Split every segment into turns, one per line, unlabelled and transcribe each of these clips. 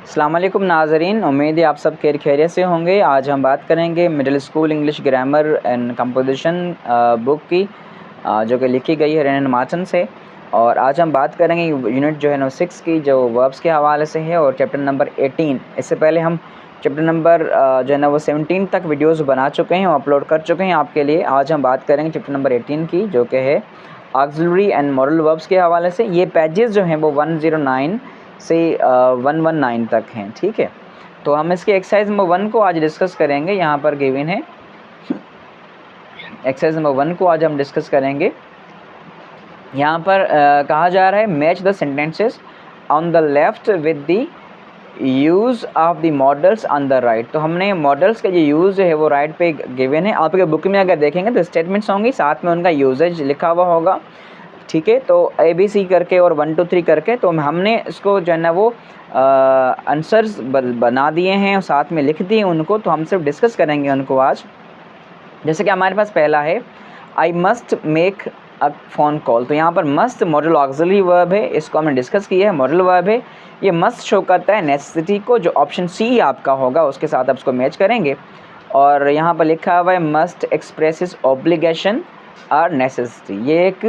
अस्सलाम वालेकुम नाज़रीन, उम्मीद है आप सब खैरियत से होंगे। आज हम बात करेंगे middle school English grammar and composition book की, जो कि लिखी गई है रेनन मार्टन से। और आज हम बात करेंगे यूनिट जो है ना 6 की, जो वर्ब्स के हवाले से है, और चैप्टर नंबर 18। इससे पहले हम चैप्टर नंबर जो है ना वो 17 तक वीडियोस बना चुके हैं और अपलोड कर चुके हैं आपके लिए। आज हम बात करेंगे चैप्टर नंबर 18 की, जो कि है ऑक्सिलरी एंड मॉडल वर्ब्स के हवाले से। ये पेजेस जो हैं वो 109 से 119 तक हैं, ठीक है। तो हम इसके एक्सरसाइज नंबर 1 को आज डिस्कस करेंगे। यहाँ पर गिवन है एक्सरसाइज नंबर 1 को आज हम डिस्कस करेंगे। यहाँ पर कहा जा रहा है match the sentences on the left with the use of the models on the right. तो हमने मॉडल्स का जो यूज़ है वो राइट पे गिवन है। आपके बुक में अगर देखेंगे तो स्टेटमेंट्स होंगी, साथ में उनका यूजेज लिखा हुआ होगा, ठीक है। तो ABC करके और 1 2 3 करके, तो हमने इसको जो है ना वो आंसर्स बना दिए हैं और साथ में लिख दिए उनको। तो हम सिर्फ डिस्कस करेंगे उनको आज। जैसे कि हमारे पास पहला है I must make a phone call. तो यहाँ पर मस्ट मॉडल ऑक्सिलरी वर्ब है, इसको हमने डिस्कस किया है, मॉडल वर्ब है। ये मस्ट शो करता है नेसेसिटी को, जो ऑप्शन C आपका होगा उसके साथ आप इसको मैच करेंगे। और यहाँ पर लिखा हुआ है मस्ट एक्सप्रेसेस ऑब्लिगेशन और नेसेसिटी, ये एक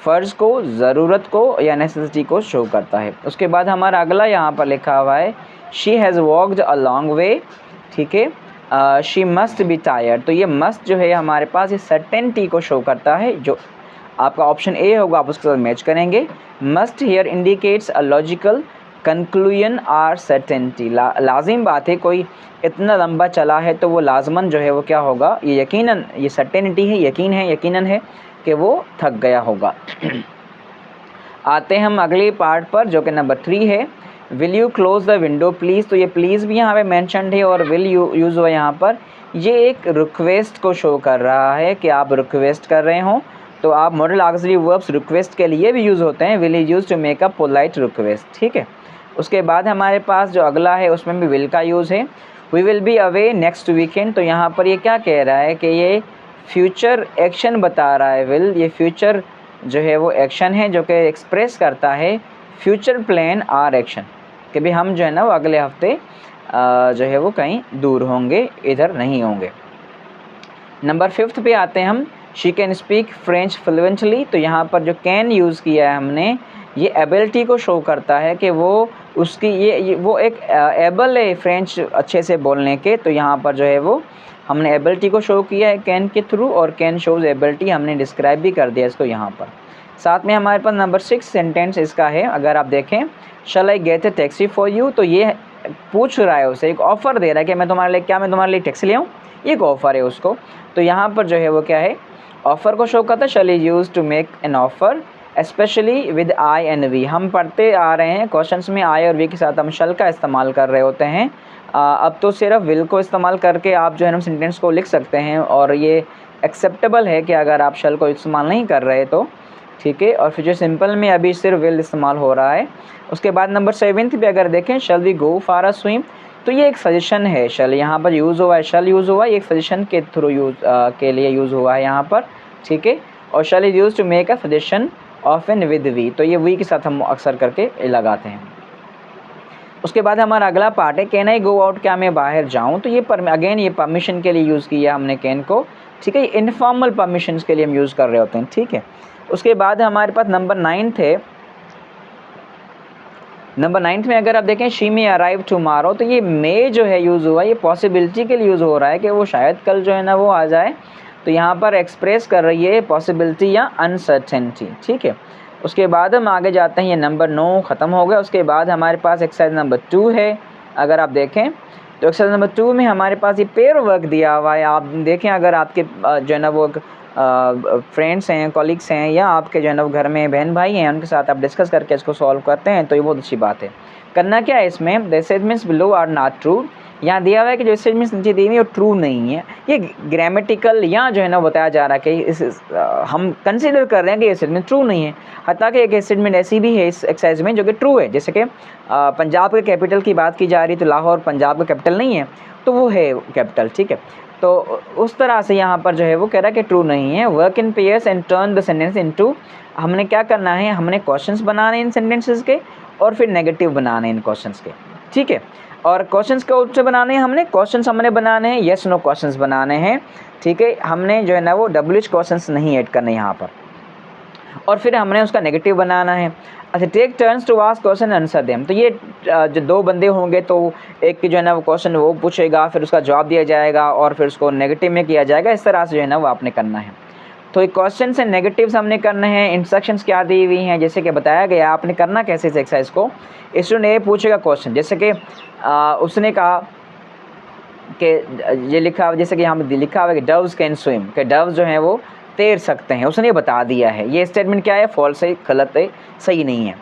फ़र्ज़ को, ज़रूरत को या नेसेसिटी को शो करता है। उसके बाद हमारा अगला यहाँ पर लिखा हुआ है she has walked a long way, ठीक है। She must be tired. तो ये मस्ट जो है हमारे पास ये सर्टेनिटी को शो करता है, जो आपका ऑप्शन A होगा, आप उसके साथ मैच करेंगे। Must here indicates a logical conclusion or certainty. लाजिम बात है, कोई इतना लंबा चला है तो वो लाजमन जो है वो क्या होगा, ये यकीनन, ये सर्टेनिटी है, यकीनन है कि वो थक गया होगा। आते हैं हम अगले पार्ट पर, जो कि नंबर 3 है will you close the window please. तो ये प्लीज़ भी यहाँ पे मैंशनड है और विल यू यूज़ हुआ यहाँ पर। ये एक रिक्वेस्ट को शो कर रहा है कि आप रिक्वेस्ट कर रहे हो। तो आप मॉडल ऑक्सिलरी वर्ब्स रिक्वेस्ट के लिए भी यूज़ होते हैं। Will is use to make a polite request, ठीक है। उसके बाद हमारे पास जो अगला है उसमें भी विल का यूज़ है। We will be away next weekend. तो यहाँ पर ये क्या कह रहा है कि ये फ्यूचर एक्शन बता रहा है। विल, ये फ्यूचर जो है वो एक्शन है जो कि एक्सप्रेस करता है फ्यूचर प्लान और एक्शन, कि भी हम जो है ना वो अगले हफ्ते जो है वो कहीं दूर होंगे, इधर नहीं होंगे। नंबर 5 पे आते हैं हम, she can speak French fluently. तो यहाँ पर जो कैन यूज़ किया है हमने, ये एबिलिटी को शो करता है कि वो उसकी ये वो एक एबल है फ्रेंच अच्छे से बोलने के। तो यहाँ पर जो है वो हमने एबिलिटी को शो किया है कैन के थ्रू, और कैन शोज़ एबिलिटी, हमने डिस्क्राइब भी कर दिया इसको यहाँ पर। साथ में हमारे पास नंबर 6 सेंटेंस इसका है, अगर आप देखें shall I get a taxi for you. तो ये पूछ रहा है उसे, एक ऑफ़र दे रहा है कि मैं तुम्हारे लिए टैक्सी ले आऊँ, ये एक ऑफ़र है उसको। तो यहाँ पर जो है वो क्या है, ऑफ़र को शो करता है। Shall is use to make an offer specially with I and we. हम पढ़ते आ रहे हैं क्वेश्चंस में आई और वी के साथ हम शल का इस्तेमाल कर रहे होते हैं। अब तो सिर्फ विल को इस्तेमाल करके आप जो है ना सेंटेंस को लिख सकते हैं, और ये एक्सेप्टेबल है कि अगर आप शल को इस्तेमाल नहीं कर रहे तो, ठीक है। और फ्यूचर सिंपल में अभी सिर्फ विल इस्तेमाल हो रहा है। उसके बाद नंबर 7 पे अगर देखें shall we go for a swim. तो ये एक सजेशन है, शैल यहाँ पर यूज़ हुआ है, शैल यूज़ हुआ है, एक सजेशन के थ्रू के लिए यूज़ हुआ है यहाँ पर, ठीक है। और shall is use to make a suggestion of an with we. तो ये वी के साथ हम अक्सर करके लगाते हैं। उसके बाद हमारा अगला पार्ट है कैन आई गो आउट, क्या मैं बाहर जाऊं। तो ये अगेन ये परमिशन के लिए यूज़ किया हमने कैन को, ठीक है। इनफॉर्मल परमिशंस के लिए हम यूज़ कर रहे होते हैं, ठीक है। उसके बाद हमारे पास नंबर 9 है। नंबर 9 में अगर आप देखें शी मे अराइव टुमारो। तो ये मे जो है यूज़ हुआ, ये पॉसिबिलिटी के लिए यूज़ हो रहा है कि वो शायद कल जो है ना वो आ जाए। तो यहाँ पर एक्सप्रेस कर रही है पॉसिबिलिटी या अनसर्टेनिटी, ठीक है। उसके बाद हम आगे जाते हैं, ये नंबर 9 ख़त्म हो गया। उसके बाद हमारे पास एक्सरसाइज नंबर 2 है। अगर आप देखें तो एक्सरसाइज नंबर 2 में हमारे पास ये पेयर वर्क दिया हुआ है। आप देखें अगर आपके जो है ना वो फ्रेंड्स हैं, कॉलीग्स हैं, या आपके जो है ना वो घर में बहन भाई हैं, उनके साथ आप डिस्कस करके इसको सॉल्व करते हैं, तो ये बहुत अच्छी बात है। करना क्या है इसमें, the statements below are not true. यहाँ दिया हुआ है कि जो स्टेटमेंट्स नीचे दी हुई है वो ट्रू नहीं है। ये ग्रामेटिकल यहाँ जो है ना बताया जा रहा है कि हम कंसिडर कर रहे हैं कि ये स्टेटमेंट ट्रू नहीं है। हालांकि एक स्टेटमेंट ऐसी भी है इस एक्सरसाइज में जो कि ट्रू है। जैसे कि पंजाब के कैपिटल की बात की जा रही है, तो लाहौर पंजाब का कैपिटल नहीं है, तो वो है कैपिटल, ठीक है। तो उस तरह से यहाँ पर जो है वो कह रहा है कि ट्रू नहीं है। Work in pairs and turn the sentence into, हमने क्या करना है, हमने क्वेश्चंस बनाने इन सेंटेंसेस के और फिर नेगेटिव बनाने इन क्वेश्चंस के। ठीक है। और क्वेश्चंस को से बनाने हैं हमने, क्वेश्चंस हमने बनाने हैं येस नो क्वेश्चंस बनाने हैं, ठीक है। हमने जो है ना वो WH क्वेश्चंस नहीं ऐड करने यहाँ पर, और फिर हमने उसका नेगेटिव बनाना है। अच्छा, take turns to ask question answer them. तो ये जो दो बंदे होंगे तो एक की जो है ना वो क्वेश्चन वो पूछेगा, फिर उसका जवाब दिया जाएगा और फिर उसको नेगेटिव में किया जाएगा। इस तरह से जो है ना वो आपने करना है। तो एक क्वेश्चन से नेगेटिव्स हमने करने हैं। इंस्ट्रक्शंस क्या दी हुई हैं, जैसे कि बताया गया आपने करना कैसे इस एक्सरसाइज को। स्टूडेंट ए पूछेगा क्वेश्चन, जैसे कि उसने कहा कि ये लिखा, जैसे कि यहाँ पे लिखा हुआ है कि डव्स कैन स्विम, कि डव्स जो हैं वो तैर सकते हैं, उसने ये बता दिया है। ये स्टेटमेंट क्या है, फॉल्स है, गलत है, सही नहीं है।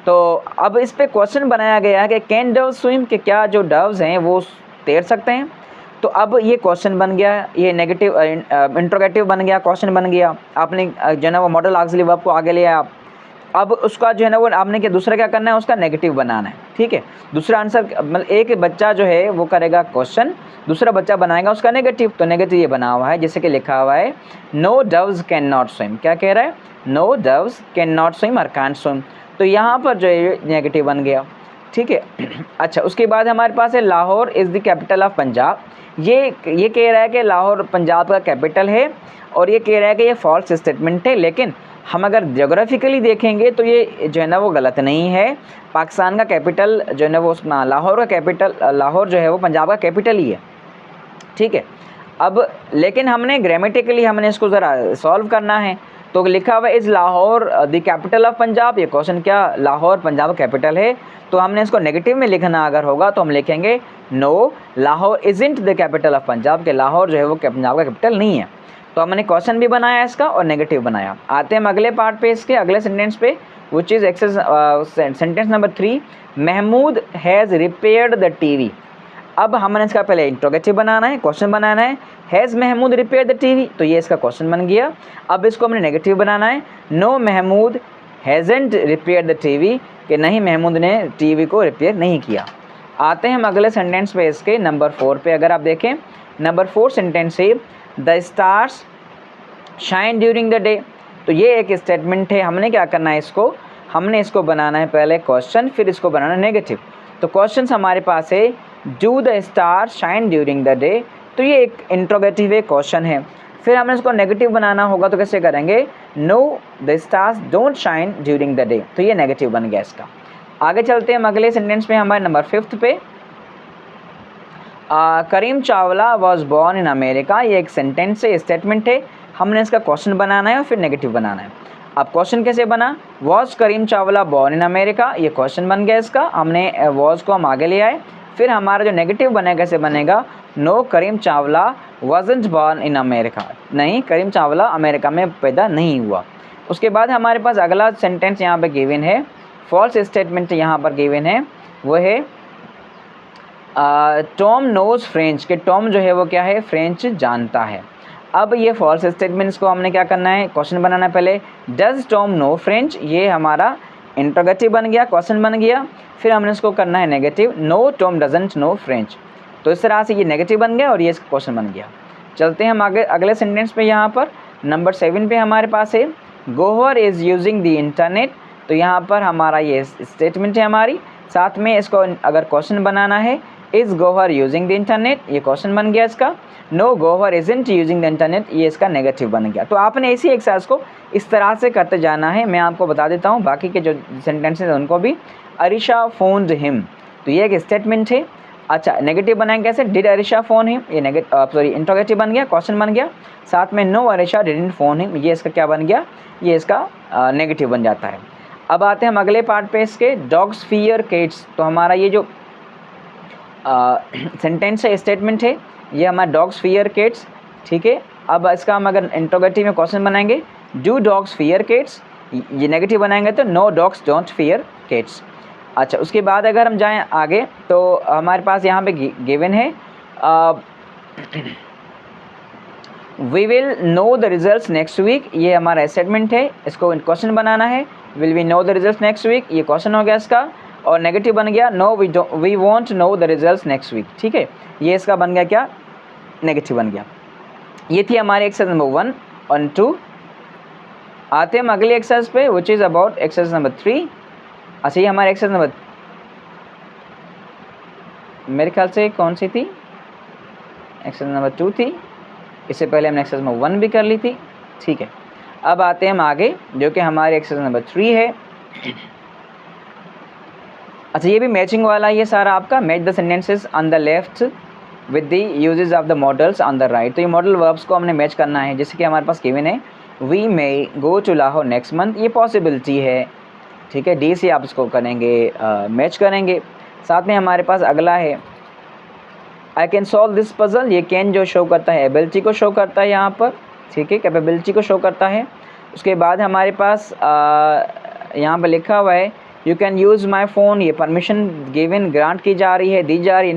तो अब इस पे क्वेश्चन बनाया गया है कि कैन डव्स स्विम, कि क्या जो डव्स हैं वो तैर सकते हैं। तो अब ये क्वेश्चन बन गया, ये नेगेटिव इंट्रोगेटिव बन गया, क्वेश्चन बन गया। आपने जो है ना वो मॉडल ऑक्सिलरी वर्ब को आगे लिया आप। अब उसका जो है ना वो आपने क्या दूसरा क्या करना है, उसका नेगेटिव बनाना है, ठीक है। दूसरा आंसर मतलब एक बच्चा जो है वो करेगा क्वेश्चन, दूसरा बच्चा बनाएगा उसका नेगेटिव। तो नेगेटिव ये बना हुआ है, जैसे कि लिखा हुआ है no doves can not swim. क्या कह रहा है, no doves can not swim और कांट स्विम। तो यहाँ पर जो है नेगेटिव बन गया, ठीक है। अच्छा, उसके बाद हमारे पास है Lahore is the capital of Punjab. ये कह रहा है कि लाहौर पंजाब का कैपिटल है, और ये कह रहा है कि ये फॉल्स स्टेटमेंट है। लेकिन हम अगर ज्योग्राफिकली देखेंगे तो ये जो है ना वो गलत नहीं है। पाकिस्तान का कैपिटल जो है ना वो लाहौर का कैपिटल, लाहौर जो है वो पंजाब का कैपिटल ही है, ठीक है। अब लेकिन हमने ग्रामेटिकली हमने इसको ज़रा सॉल्व करना है। तो लिखा हुआ is Lahore the capital of Punjab. ये क्वेश्चन क्या, लाहौर पंजाब कैपिटल है। तो हमने इसको नेगेटिव में लिखना अगर होगा तो हम लिखेंगे no Lahore isn't the capital of Punjab, के लाहौर जो है वो पंजाब का कैपिटल नहीं है। तो हमने क्वेश्चन भी बनाया इसका और नेगेटिव बनाया। आते हैं हम अगले पार्ट पे, इसके अगले सेंटेंस पे, which is sentence number 3, Mahmood has repaired the TV. अब हमने इसका पहले इंट्रोगेटिव बनाना है, क्वेश्चन बनाना है, has Mahmood repair the TV. तो ये इसका क्वेश्चन बन गया। अब इसको हमने नेगेटिव बनाना है, no Mahmood hasn't repair the TV, कि नहीं महमूद ने टीवी को रिपेयर नहीं किया। आते हैं हम अगले सेंटेंस पे, इसके नंबर 4 पे। अगर आप देखें नंबर 4 सेंटेंस है the stars shine during the day. तो ये एक स्टेटमेंट है। हमने क्या करना है, इसको हमने इसको बनाना है पहले क्वेश्चन, फिर इसको बनाना नेगेटिव। तो क्वेश्चन हमारे पास है do the star shine during the day. तो ये एक इंट्रोगेटिव है, क्वेश्चन है। फिर हमें इसको नेगेटिव बनाना होगा, तो कैसे करेंगे, know the stars don't shine during the day. तो ये नेगेटिव बन गया इसका। आगे चलते हैं हम अगले सेंटेंस पे, हमारे नंबर 5 पे। Karim Chawla was born in America. ये एक सेंटेंस है, स्टेटमेंट है। हमने इसका क्वेश्चन बनाना है और फिर नेगेटिव बनाना है। अब क्वेश्चन कैसे बना, was Karim Chawla born in America, ये क्वेश्चन बन गया इसका। हमने वॉज को हम आगे ले आए। फिर हमारा जो नेगेटिव बनेगा कैसे बनेगा, no Karim Chawla wasn't born in America, नहीं करीम चावला अमेरिका में पैदा नहीं हुआ। उसके बाद हमारे पास अगला सेंटेंस यहाँ पे गिवन है, फॉल्स स्टेटमेंट यहाँ पर गिवन है, वो है टॉम नोज़ फ्रेंच, कि टॉम जो है वो क्या है, फ्रेंच जानता है। अब ये फॉल्स स्टेटमेंट्स को हमने क्या करना है, क्वेश्चन बनाना है पहले, डज टॉम नो फ्रेंच। ये हमारा इंट्रोगेटिव बन गया, क्वेश्चन बन गया। फिर हमने इसको करना है negative, no Tom doesn't know French. तो इस तरह से ये नेगेटिव बन गया और ये इसका क्वेश्चन बन गया। चलते हैं हम आगे अगले सेंटेंस पे। यहाँ पर नंबर 7 पे हमारे पास है Gohar is using the internet. तो यहाँ पर हमारा ये स्टेटमेंट है हमारी, साथ में इसको अगर क्वेश्चन बनाना है, is Gohar using the internet, ये क्वेश्चन बन गया इसका। No Gohar isn't using the internet, ये इसका नेगेटिव बन गया। तो आपने इसी एक्सरसाइज को इस तरह से करते जाना है। मैं आपको बता देता हूँ बाकी के जो सेंटेंसेस हैं उनको भी। अरिशा फोन्ड हिम, तो ये एक स्टेटमेंट है। अच्छा, नेगेटिव बनाएंगे कैसे, डिड अरिशा फ़ोन हिम, ये इंट्रोगेटिव बन गया, क्वेश्चन बन गया। साथ में no Arisha didn't phone him, ये इसका क्या बन गया, ये इसका नेगेटिव बन जाता है। अब आते हैं हम अगले पार्ट पे, इसके डॉग्स फियर कैट्स। तो हमारा ये जो सेंटेंस है, स्टेटमेंट है, ये हमारा डॉग्स फियर कैट्स, ठीक है। अब इसका हम अगर इंट्रोगेटिव में क्वेश्चन बनाएंगे, डू डॉग्स फियर कैट्स, ये नेगेटिव बनाएंगे तो no dogs don't fear cats. अच्छा, उसके बाद अगर हम जाएं आगे तो हमारे पास यहाँ पे गिवन है we will know the results next week, ये हमारा स्टेटमेंट है। इसको क्वेश्चन बनाना है, will we know the results next week, ये क्वेश्चन हो गया इसका। और नेगेटिव बन गया, no we won't know the results next week, ठीक है। ये इसका बन गया क्या, नेगेटिव बन गया। ये थी हमारी एक्सरसाइज नंबर 1 और 2। आते हैं हम अगले एक्सरसाइज पे, which is about exercise number 3। अच्छा, ये हमारे एक्सरसाइज नंबर मेरे ख्याल से कौन सी थी, एक्सरसाइज नंबर 2 थी, इससे पहले हमने एक्सरसाइज नंबर 1 भी कर ली थी। ठीक है, अब आते हैं हम आगे, जो कि हमारी एक्सरसाइज नंबर 3 है। अच्छा, ये भी मैचिंग वाला ही है सारा आपका। Match the sentences on the left with the uses of the models on the right. तो ये मॉडल वर्ब्स को हमने मैच करना है, जैसे कि हमारे पास गिवन है we may go to Lahore next month, ये पॉसिबिलिटी है। ठीक है, डी से आप इसको करेंगे मैच करेंगे। साथ में हमारे पास अगला है I can solve this puzzle, ये कैन जो शो करता है एबिलिटी को शो करता है यहाँ पर। ठीक है, कैपेबिलिटी को शो करता है। उसके बाद हमारे पास यहाँ पर लिखा हुआ है you can use my phone, ये परमिशन गिवन ग्रांट की जा रही है, दी जा रही है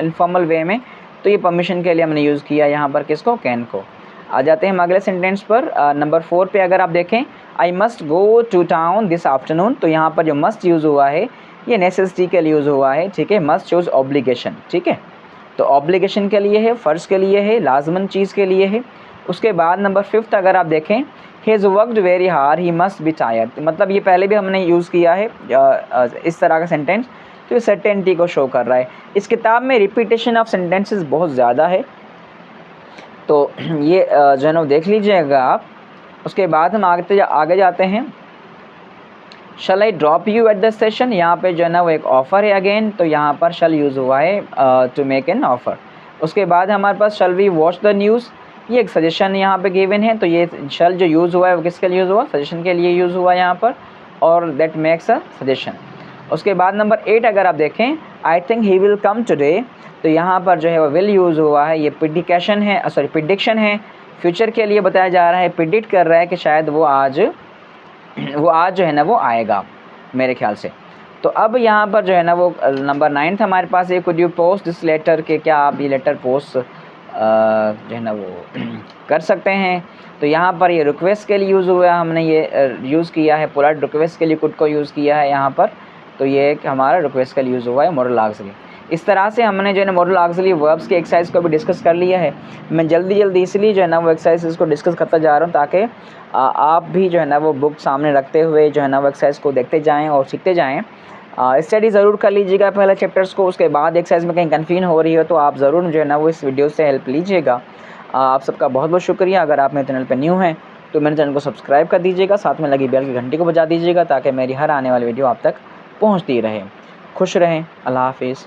इनफॉर्मल वे में। तो ये परमिशन के लिए हमने यूज़ किया यहाँ पर किसको, कैन को। आ जाते हैं हम अगले सेंटेंस पर। नंबर 4 पे अगर आप देखें I must go to town this afternoon, तो यहाँ पर जो मस्ट यूज़ हुआ है ये नेसेसिटी के लिए यूज़ हुआ है। ठीक है, मस्ट शोज़ ऑब्लिगेशन। ठीक है, तो ऑब्लिगेशन के लिए है, फ़र्ज़ के लिए है, लाजमन चीज़ के लिए है। उसके बाद नंबर 5 अगर आप देखें he is worked very hard he must be tired, मतलब ये पहले भी हमने यूज़ किया है इस तरह का सेंटेंस। तो ये सर्टेनिटी को शो कर रहा है। इस किताब में रिपीटेशन ऑफ सेंटेंसेस बहुत ज़्यादा है, तो ये जो है ना देख लीजिएगा आप। उसके बाद हम आगे जाते हैं। Shall I drop you at the station, यहाँ पे जो है ना वो एक ऑफ़र है अगेन, तो यहाँ पर शल यूज़ हुआ है टू मेक एन ऑफ़र। उसके बाद हमारे पास shall we watch the news, ये एक सजेशन यहाँ पे गिवन है, तो ये शल जो यूज़ हुआ है वो किसके लिए यूज़ हुआ, सजेशन के लिए यूज़ हुआ यहाँ पर, और दैट मेक्स अ सजेशन। उसके बाद नंबर 8 अगर आप देखें I think he will come today, तो यहाँ पर जो है वो विल यूज़ हुआ है, ये प्रिडिकेशन है, सॉरी प्रिडिक्शन है, फ्यूचर के लिए बताया जा रहा है, प्रिडिक्ट कर रहा है कि शायद वो आज जो है ना वो आएगा मेरे ख्याल से। तो अब यहाँ पर जो है ना वो नंबर 9 हमारे पास ये could you post this letter, के क्या आप ये लेटर पोस्ट जो है ना वो कर सकते हैं। तो यहाँ पर ये रिक्वेस्ट के लिए यूज़ हुआ है, हमने ये यूज़ किया है पोलाइट रिक्वेस्ट के लिए कुड को यूज़ किया है यहाँ पर, तो ये एक हमारा रिक्वेस्ट के लिए यूज़ हुआ है मॉडल ऑक्सिलरी। इस तरह से हमने जो है ना मॉडल ऑक्सिलरी वर्ब्स के एक्सरसाइज को भी डिस्कस कर लिया है। मैं जल्दी इसलिए जो है ना वो एक्सरसाइज को डिस्कस करता जा रहा हूँ ताकि आप भी जो है ना वो बुक सामने रखते हुए जो है ना वो एक्सरसाइज को देखते जाएँ और सीखते जाएँ। स्टडी ज़रूर कर लीजिएगा पहले चैप्टर्स को, उसके बाद एक्सरसाइज में कहीं कन्फ्यूजन हो रही हो तो आप ज़रूर जो है ना वो इस वीडियो से हेल्प लीजिएगा। आप सबका बहुत बहुत शुक्रिया। अगर आप मेरे चैनल पर न्यू हैं तो मेरे चैनल को सब्सक्राइब कर दीजिएगा, साथ में लगी बेल की घंटी को बजा दीजिएगा ताकि मेरी हर आने वाली वीडियो आप तक पहुँचती रहे। खुश रहें, अल्लाह हाफिज़।